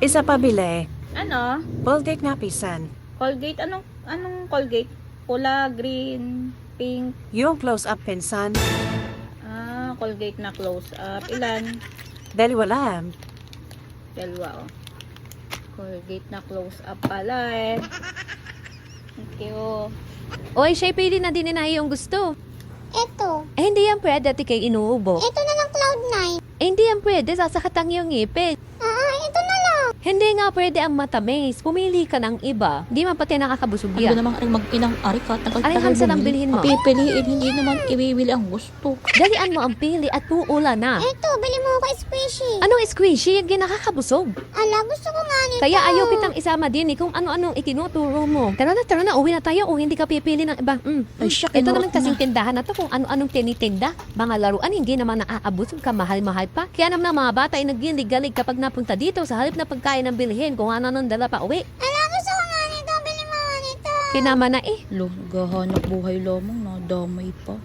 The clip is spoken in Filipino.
Isa pa bili. Ano? Colgate nga pisan. Colgate? Anong Colgate? Pula, green, pink. Yung close-up pinsan. Colgate na close up. Ilan? Dalawa lang. Dalawa, oh. Colgate na close up pala eh. Thank you. Oy, siya pili na din na yung gusto. Eto. Eh, hindi yan pwede, ati kay inuubo. Ito na lang Cloud9. Eh, hindi yan pwede, sasakatang yung ngipin. Ito na lang. Hindi nga pwede ang matamis. Pumili ka ng iba. Hindi man pati nakakabusog Ano yan. namang mag-inang arikat na Aling hamsa ang bilhin mo? Pipiliin, hindi naman iwiwili ang gusto. Dalian mo ang pili at puula na. Ito, bili mo ako squishy. Anong squishy? Yung nakakabusog. Ala, gusto ko nga nito. Kaya ayaw kitang isama din kung ano-anong itinuturo mo. Tara na, uwi na tayo o hindi ka pipili ng iba. Ay, siya, Ito kinurot naman kasing na. tindahan na to kung ano-anong tinitinda. Mga laruan, hindi naman naaabusog ka, mahal-mahal pa. Kaya naman ang mga bata ay naglilig kapag napunta dito sa halip na pagkain ng bilhin kung ano nang dala pa uwi. Ala, gusto ko nga nito. Bili mo nga nito. Kinama na eh. Lo, gahanap buhay lamang, nadamay pa.